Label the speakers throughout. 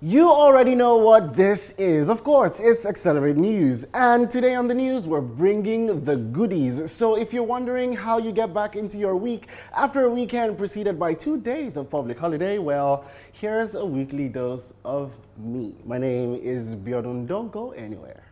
Speaker 1: You already know what this is. Of course, it's Accelerate News. And today on the news, we're bringing the goodies. So if you're wondering how you get back into your week after a weekend preceded by 2 days of public holiday, well, here's a weekly dose of me. My name is Biodun. Don't go anywhere.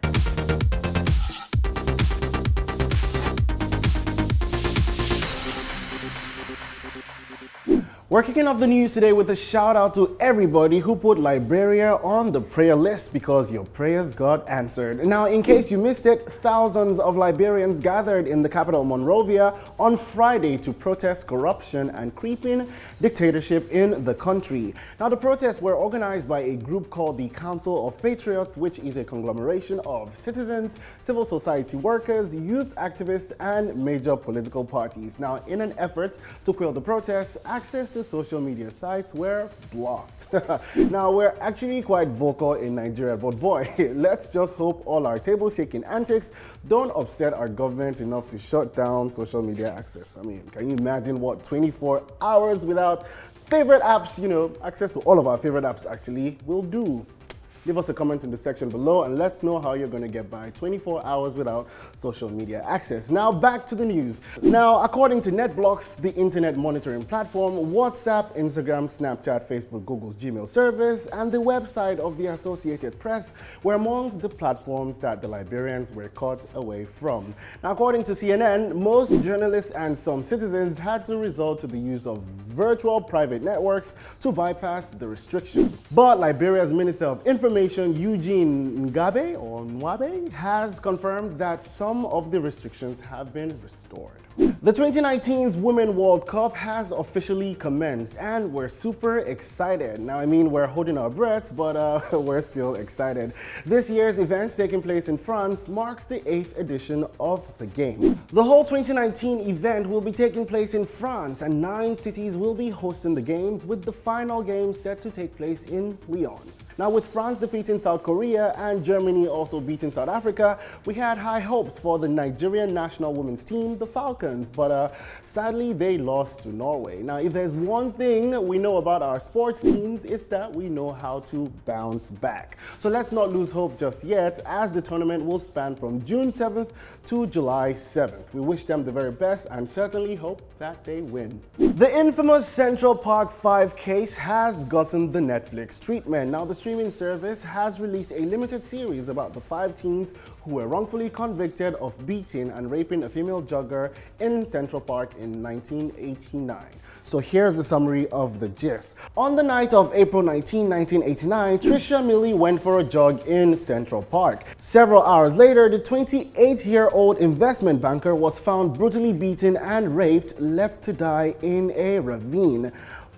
Speaker 1: We're kicking off the news today with a shout out to everybody who put Liberia on the prayer list because your prayers got answered. Now, in case you missed it, thousands of Liberians gathered in the capital Monrovia on Friday to protest corruption and creeping dictatorship in the country. Now, the protests were organized by a group called the Council of Patriots, which is a conglomeration of citizens, civil society workers, youth activists, and major political parties. Now, in an effort to quell the protests, access to social media sites were blocked. Now, we're actually quite vocal in Nigeria, but boy, let's just hope all our table shaking antics don't upset our government enough to shut down social media access. I mean, can you imagine what 24 hours without favorite apps, access to all of our favorite apps actually will do? Leave us a comment in the section below and let's know how you're going to get by 24 hours without social media access. Now back to the news. Now, according to NetBlocks, the internet monitoring platform, WhatsApp, Instagram, Snapchat, Facebook, Google's Gmail service, and the website of the Associated Press were among the platforms that the Liberians were caught away from. Now, according to CNN, most journalists and some citizens had to resort to the use of virtual private networks to bypass the restrictions. But Liberia's Minister of Information, Eugene Nwabe, has confirmed that some of the restrictions have been restored. The 2019 Women's World Cup has officially commenced and we're super excited. Now, I mean, we're holding our breaths, but we're still excited. This year's event, taking place in France, marks the 8th edition of the Games. The whole 2019 event will be taking place in France and 9 cities will be hosting the Games, with the final game set to take place in Lyon. Now, with France defeating South Korea and Germany also beating South Africa, we had high hopes for the Nigerian national women's team, the Falcons, but sadly they lost to Norway. Now, if there's one thing we know about our sports teams, it's that we know how to bounce back. So let's not lose hope just yet, as the tournament will span from June 7th to July 7th. We wish them the very best and certainly hope that they win. The infamous Central Park 5 case has gotten the Netflix treatment. Now, the streaming service has released a limited series about the 5 teens who were wrongfully convicted of beating and raping a female jogger in Central Park in 1989. So here's the summary of the gist. On the night of April 19, 1989, Tricia Milley went for a jog in Central Park. Several hours later, the 28-year-old investment banker was found brutally beaten and raped, left to die in a ravine.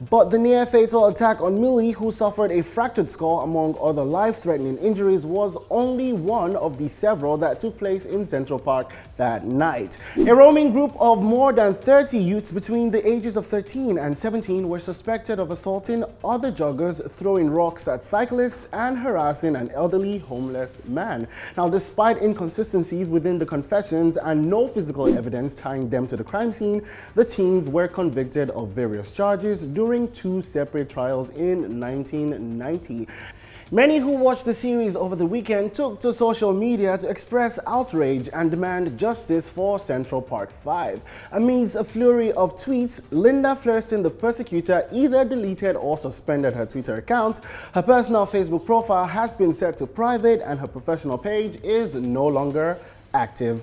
Speaker 1: But the near-fatal attack on Milley, who suffered a fractured skull among other life-threatening injuries, was only one of the several that took place in Central Park that night. A roaming group of more than 30 youths between the ages of 13 and 17 were suspected of assaulting other joggers, throwing rocks at cyclists, and harassing an elderly homeless man. Now, despite inconsistencies within the confessions and no physical evidence tying them to the crime scene, the teens were convicted of various charges during 2 separate trials in 1990. Many who watched the series over the weekend took to social media to express outrage and demand justice for Central Park 5. Amidst a flurry of tweets, Linda Flerson, the persecutor, either deleted or suspended her Twitter account. Her personal Facebook profile has been set to private and her professional page is no longer active.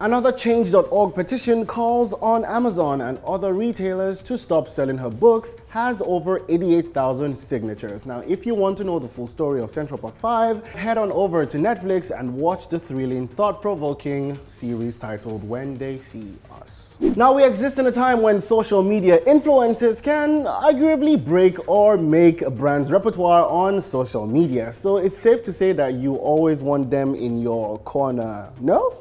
Speaker 1: Another Change.org petition calls on Amazon and other retailers to stop selling her books has over 88,000 signatures. Now, if you want to know the full story of Central Park 5, head on over to Netflix and watch the thrilling, thought-provoking series titled When They See Us. Now, we exist in a time when social media influencers can arguably break or make a brand's repertoire on social media. So it's safe to say that you always want them in your corner, no?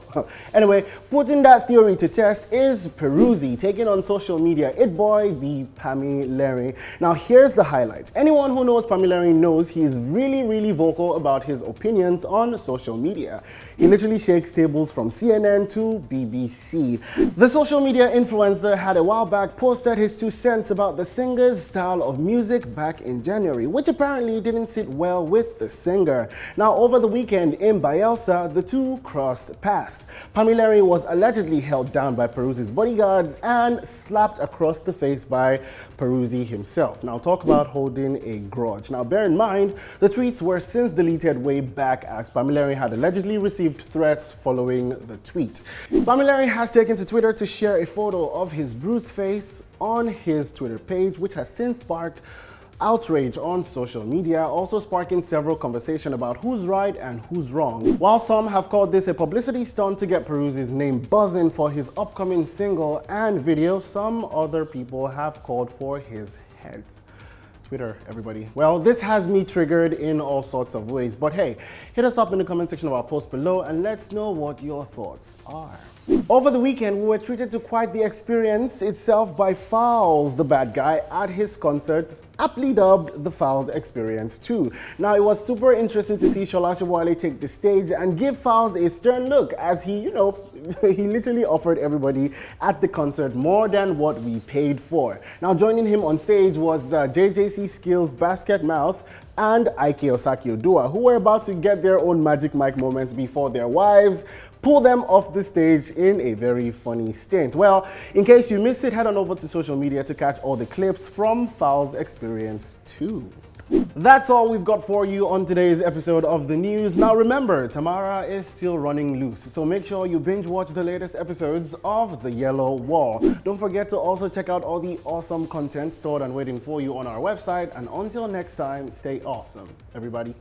Speaker 1: Anyway, putting that theory to test is Peruzzi taking on social media it boy, the Pammy Larry. Now here's the highlight. Anyone who knows Pammy Larry knows he is really vocal about his opinions on social media. He literally shakes tables from CNN to BBC. The social media influencer had a while back posted his 2 cents about the singer's style of music back in January, which apparently didn't sit well with the singer. Now over the weekend in Bielsa, the two crossed paths. Pammy Larry was allegedly held down by Peruzzi's bodyguards and slapped across the face by Peruzzi himself. Now talk about holding a grudge. Now bear in mind, the tweets were since deleted way back as Pammy Larry had allegedly received threats following the tweet. Pammy Larry has taken to Twitter to share a photo of his bruised face on his Twitter page, which has since sparked outrage on social media, also sparking several conversations about who's right and who's wrong. While some have called this a publicity stunt to get Peruzzi's name buzzing for his upcoming single and video, some other people have called for his head. Twitter, everybody. Well, this has me triggered in all sorts of ways, but hey, hit us up in the comment section of our post below and let's know what your thoughts are. Over the weekend, we were treated to quite the experience itself by Fowls, the bad guy, at his concert, aptly dubbed the Fowls Experience 2. Now, it was super interesting to see Shola Shawale take the stage and give Fowls a stern look as he, he literally offered everybody at the concert more than what we paid for. Now, joining him on stage was JJC Skills Basket Mouth and Ike Osaki Odua, who were about to get their own Magic Mike moments before their wives pull them off the stage in a very funny stint. Well, in case you missed it, head on over to social media to catch all the clips from Fowls Experience 2. That's all we've got for you on today's episode of the news. Now remember, Tamara is still running loose, so make sure you binge watch the latest episodes of The Yellow Wall. Don't forget to also check out all the awesome content stored and waiting for you on our website, and until next time, stay awesome, everybody.